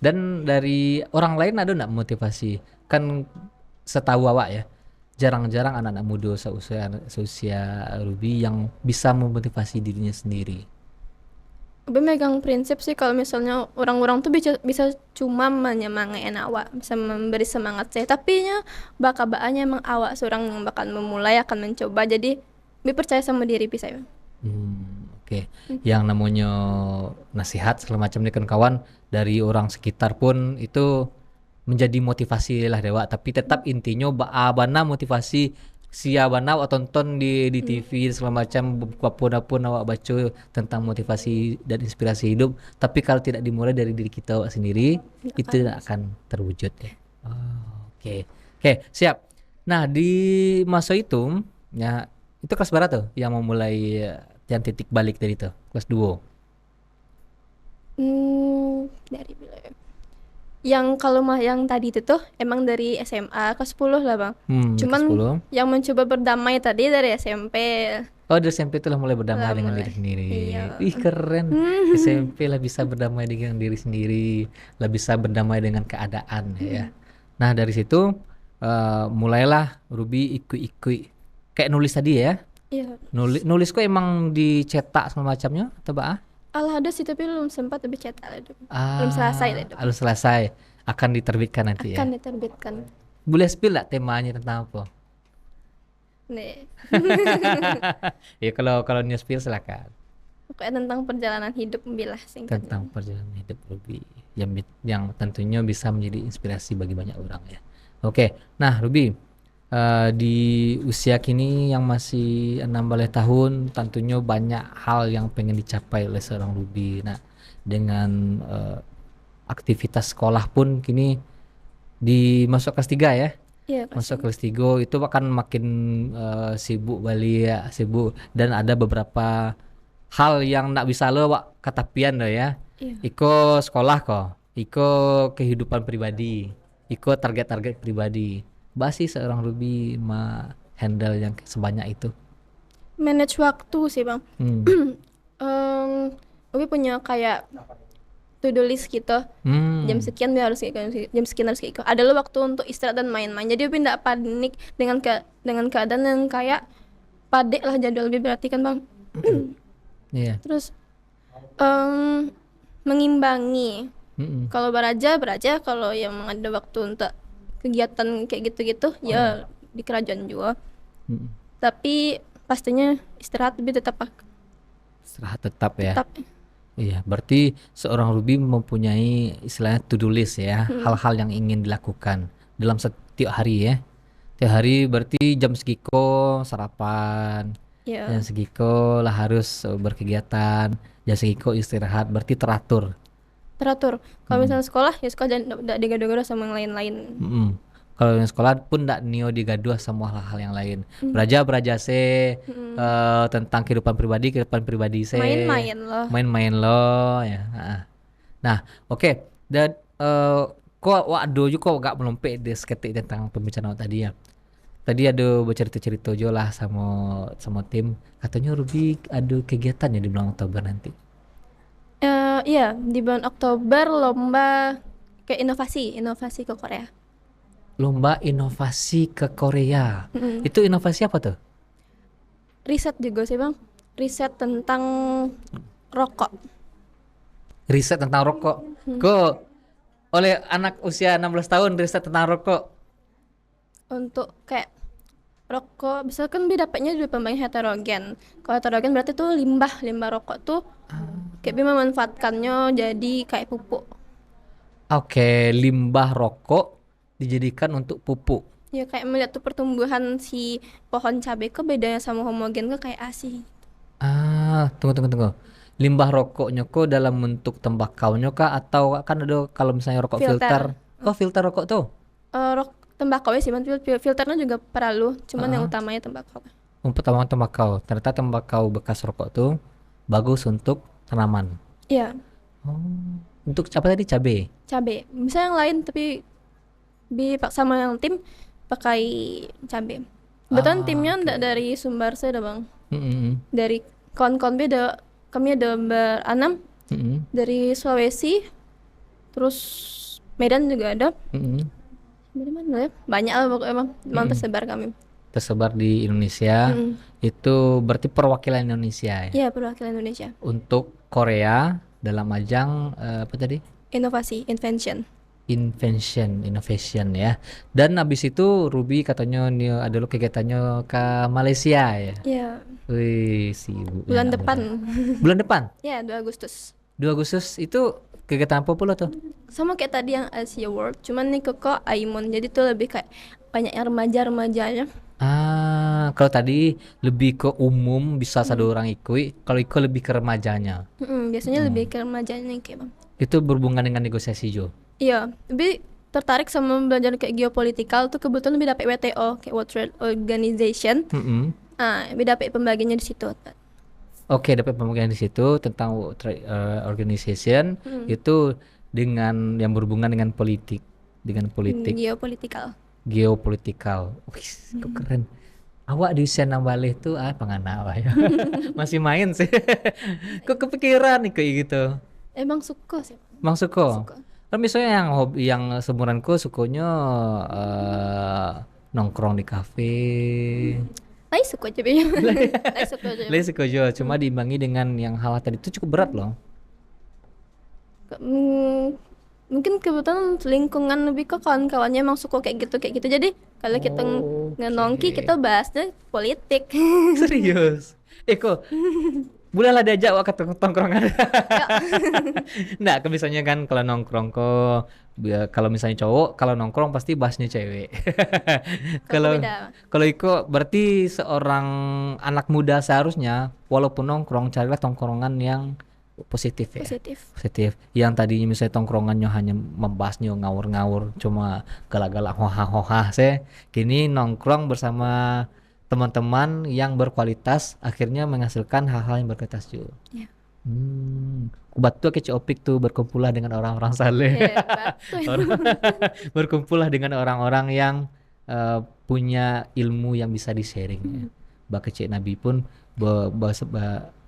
Dan dari orang lain ada nggak motivasi? Kan setahu awak ya. Jarang-jarang anak-anak muda seusia Ruby yang bisa memotivasi dirinya sendiri. Abi megang prinsip sih kalau misalnya orang-orang tuh bisa cuma menyemangati awak, bisa memberi semangat saya. Tapi nya bakabaannya emang awak seorang yang bakal memulai akan mencoba. Jadi Abi percaya sama diri bisa ya. Oke. Yang namanya nasihat segala macam ini kan kawan dari orang sekitar pun itu menjadi motivasi lah dewa, tapi tetap intinya bana motivasi bana awak tonton di TV segala macam apapun awak baca tentang motivasi dan inspirasi hidup, tapi kalau tidak dimulai dari diri kita awak sendiri itu tidak akan terwujud ya. Oke, siap. Nah di masa itu ya itu kelas berapa tuh yang mau mulai yang titik balik dari itu kelas 2? Dari bila ya? Yang kalau mah yang tadi itu tuh emang dari SMA kelas 10 lah Bang. Cuman yang mencoba berdamai tadi dari SMP. Oh dari SMP itu lah mulai berdamai dengan diri sendiri. Iya. Ih keren. SMP lah bisa berdamai dengan diri sendiri, lah bisa berdamai dengan keadaan ya. Nah dari situ mulailah Ruby ikut kayak nulis tadi ya. Iya. Nulis kok emang dicetak segala macamnya atau apa? Alah ada sih tapi belum sempat tapi cetak lah. Belum selesai lah. Belum selesai. Akan diterbitkan nanti akan ya. Diterbitkan. Boleh spill lah temanya tentang apa? Nih. Ya kalau news spill silakan. Pokoknya tentang perjalanan hidup Bilah singkatnya. Tentang perjalanan hidup Ruby yang tentunya bisa menjadi inspirasi bagi banyak orang ya. Oke. Nah Ruby di usia kini yang masih 16 tahun tentunya banyak hal yang pengen dicapai oleh seorang Ruby. Nah dengan aktivitas sekolah pun kini masuk kelas 3 ya. Iya, masuk kelas 3 itu akan makin sibuk sibuk dan ada beberapa hal yang nak bisa lo wak katapian lo ya. Iya. Iko sekolah kok, iko kehidupan pribadi, iko target-target pribadi. Basi seorang Ruby handle yang sebanyak itu. Manage waktu sih Bang. Ruby punya kayak to-do list gitu. Jam sekian dia harus kayak jam sekian harus kayak gitu. Ada lo waktu untuk istirahat dan main-main. Jadi Ruby tidak panik dengan keadaan yang kayak padet lah jadwal Ruby berarti kan Bang. Iya. Terus mengimbangi. Kalau beraja, kalau yang ada waktu untuk kegiatan kayak gitu-gitu ya di kerajaan juga. Mm-mm. Tapi pastinya istirahat lebih tetap Istirahat tetap ya. tetap Iya, berarti seorang Ruby mempunyai istilahnya to do list ya, hal-hal yang ingin dilakukan dalam setiap hari ya. Tiap hari berarti jam segiko sarapan, ya jam segiko lah harus berkegiatan, jam segiko istirahat, berarti teratur. teratur. Kalau misalnya sekolah ya sekolah dan tidak digaduh-gaduh sama yang lain-lain. Mm-mm. Kalau yang sekolah pun ndak nio digaduh sama hal-hal yang lain. Belajar se tentang kehidupan pribadi se. Main-main loh. Main-main lo ya. Nah, oke. Dan kok waduh juga kok gak melompet di seketik tentang pembicaraan tadi ya. Tadi ada bercerita-cerita jo lah sama tim. Katanya Ruby ada kegiatan ya di bulan Oktober nanti. Iya, di bulan Oktober lomba kayak inovasi ke Korea. Lomba inovasi ke Korea. Itu inovasi apa tuh? Riset juga sih bang, riset tentang rokok. Riset tentang rokok. Kok oleh anak usia 16 tahun riset tentang rokok? Untuk kayak rokok, misalkan dia dapatnya dari pembangkit heterogen. Kalau heterogen berarti tuh limbah rokok tuh kayak dia memanfaatkannya jadi kayak pupuk. Oke, limbah rokok dijadikan untuk pupuk. Ya kayak melihat tuh pertumbuhan si pohon cabai ke bedanya sama homogen ke kayak ASI. Tunggu. Limbah rokoknya kok dalam bentuk tembakaunya kah atau kan ada kalau misalnya rokok filter. Filter. Oh, filter rokok tuh. Tembakau ya sih, filternya juga perlu, cuman yang utamanya tembakau. Pertama tembakau. Ternyata tembakau bekas rokok tuh bagus untuk tanaman. Iya, Untuk apa tadi cabai? cabai. Bisa yang lain tapi sama yang tim pakai cabai. Kebetulan timnya ndak dari Sumbar saya dah bang. Mm-mm. Dari kawan-kawan beda, kami ada berenam Mm-mm. dari Sulawesi, terus Medan juga ada. Mm-mm. Dari mana ya? Banyak lah pokoknya emang tersebar kami. Tersebar di Indonesia. Itu berarti perwakilan Indonesia ya. Iya, perwakilan Indonesia. Untuk Korea dalam ajang apa tadi? Inovasi, invention. Innovation ya. Dan habis itu Ruby katanya ada lo kegiatannya ke Malaysia ya. Iya, Wih, sibuk. bulan ya, depan. Bulan depan? Ya, 2 Agustus. 2 Agustus itu kegiatan apa pula tuh? Sama kayak tadi yang Asia World, cuman nih kok Aimon. Jadi tuh lebih kayak banyak yang remaja-remajanya. Kalau tadi lebih ke umum bisa satu orang ikut, kalau ikut lebih ke remajanya. Biasanya lebih ke remajanya kayak bang. Itu berhubungan dengan negosiasi Jo. Iya, lebih tertarik sama belajar kayak geopolitikal tuh kebetulan lebih dapat WTO, kayak World Trade Organization. Mm-mm. Lebih dapat pembagiannya di situ. Oke, dapat pembagian di situ tentang organization itu dengan yang berhubungan dengan politik, Geopolitikal. geopolitikal. Wih, kok keren. Awak di usia 6 balik tuh pengana apa ya? Masih main sih. Kok kepikiran nih kayak gitu? Emang suka sih. Mang suko. Suka. Kan misalnya yang hobi yang seumuranku sukonya nongkrong di kafe. Lai suka aja Lai suka aja. Lain suko jo, cuma diimbangi dengan yang hal tadi itu cukup berat loh. Mungkin kebetulan lingkungan lebih ke kawan-kawannya emang suka kayak gitu. Jadi kalau kita ngenongki kita bahasnya politik. Serius? Kok bolehlah diajak wak ke tongkrongan. Nggak, misalnya kan kalau nongkrong kok kalau misalnya cowok kalau nongkrong pasti bahasnya cewek. Kalau beda. kalau Iko berarti seorang anak muda seharusnya walaupun nongkrong carilah tongkrongan yang positif ya. Positif. Yang tadinya misalnya tongkrongannya hanya membahasnya ngawur-ngawur cuma galak-galak hoha-hoha kini nongkrong bersama teman-teman yang berkualitas akhirnya menghasilkan hal-hal yang berkualitas juga. Ya. Batu kecil opik tuh berkumpullah dengan orang-orang saleh. Berkumpullah dengan orang-orang yang punya ilmu yang bisa di-sharing ya. Kecil Nabi pun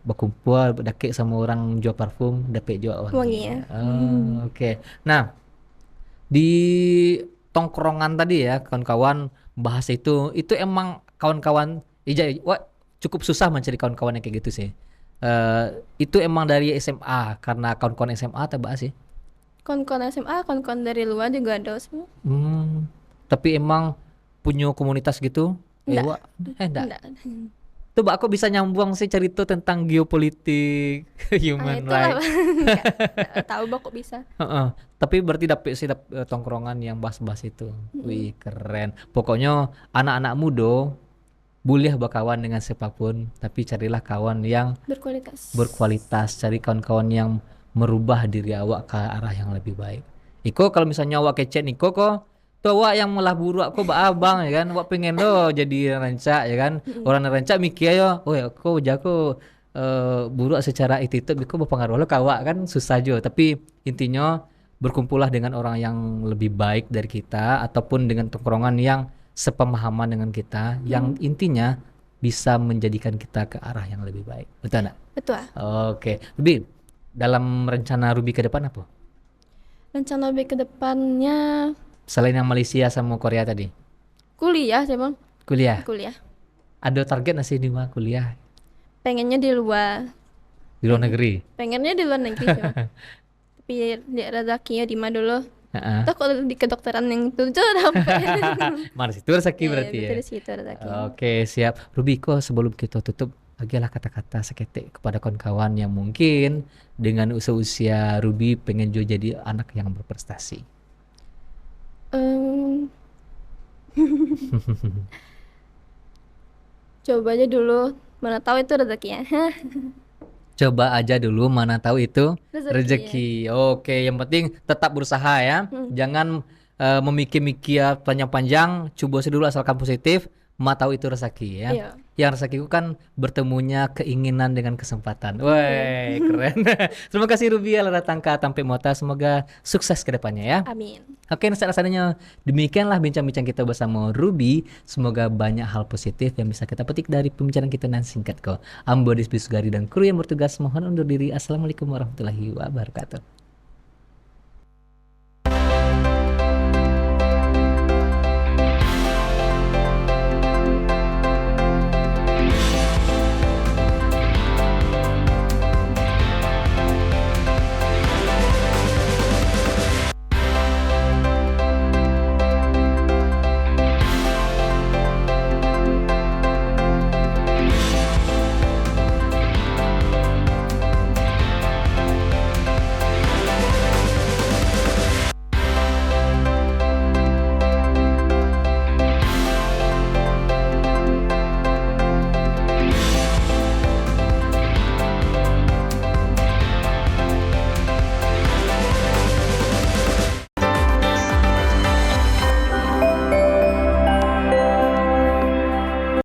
berkumpul dake sama orang jual parfum dapat jual wangi ya. Oke. Nah, di tongkrongan tadi ya kawan-kawan bahas itu emang kawan-kawan cukup susah mencari kawan-kawan yang kayak gitu sih. Itu emang dari SMA karena kawan-kawan SMA atau bahas sih? Kawan-kawan SMA, kawan-kawan dari luar juga ada semua. Tapi emang punya komunitas gitu? Nggak. Enggak. Nggak. Coba aku bisa nyambung sih cerita tentang geopolitik, human Itulah. rights. Nggak tahu bah kok bisa. Heeh. Tapi berarti dapet sih tongkrongan yang bahas-bahas itu. Wih, keren. Pokoknya anak-anak muda boleh berkawan dengan siapapun, tapi carilah kawan yang berkualitas, cari kawan-kawan yang merubah diri awak ke arah yang lebih baik. Iko kalau misalnya awak kecet Niko kok tuh awak yang malah buruk aku abang ya kan, awak pengen lo jadi rancak ya kan, orang rancak mikir yo, oh ya aku jago buruk secara itu biko berpengaruh lo kawak kan susah jo, tapi intinya berkumpullah dengan orang yang lebih baik dari kita ataupun dengan tongkrongan yang sepemahaman dengan kita, yang intinya bisa menjadikan kita ke arah yang lebih baik, betul nggak? Betul. Oke, Ruby, dalam rencana Ruby ke depan apa? Rencana lebih ke depannya Selain yang Malaysia sama Korea tadi, kuliah sih bang. kuliah. Kuliah. Ada target nggak sih di mana kuliah Pengennya di luar. di luar negeri? Pengennya di luar negeri sih bang. Tapi lihat rezekinya di mana dulu. Heeh. Tuh kalau di kedokteran yang itu tuh sampai. Mana situ rezeki berarti ya. Betul di situ rezekinya. Oke, siap. Ruby, kok sebelum kita tutup, bagilah kata-kata seketik kepada kawan-kawan yang mungkin dengan usia Ruby pengen juga jadi anak yang berprestasi. Coba aja dulu, mana tahu itu rezekinya. Coba aja dulu, mana tahu itu Rezeki, rezeki. Oke, yang penting tetap berusaha ya. Jangan memikir-mikir panjang-panjang, coba aja dulu asalkan positif, ma tahu itu rezeki ya. Iya. Yang rezeki itu kan bertemunya keinginan dengan kesempatan. Woi, keren. Terima kasih Ruby yang datang ke Tampe Mota, semoga sukses ke depannya ya. Amin. Oke, rasanya demikianlah bincang-bincang kita bersama Ruby. Semoga banyak hal positif yang bisa kita petik dari pembicaraan kita dan singkat kok. Ambo Dispi Sugari dan kru yang bertugas mohon undur diri. Assalamualaikum warahmatullahi wabarakatuh.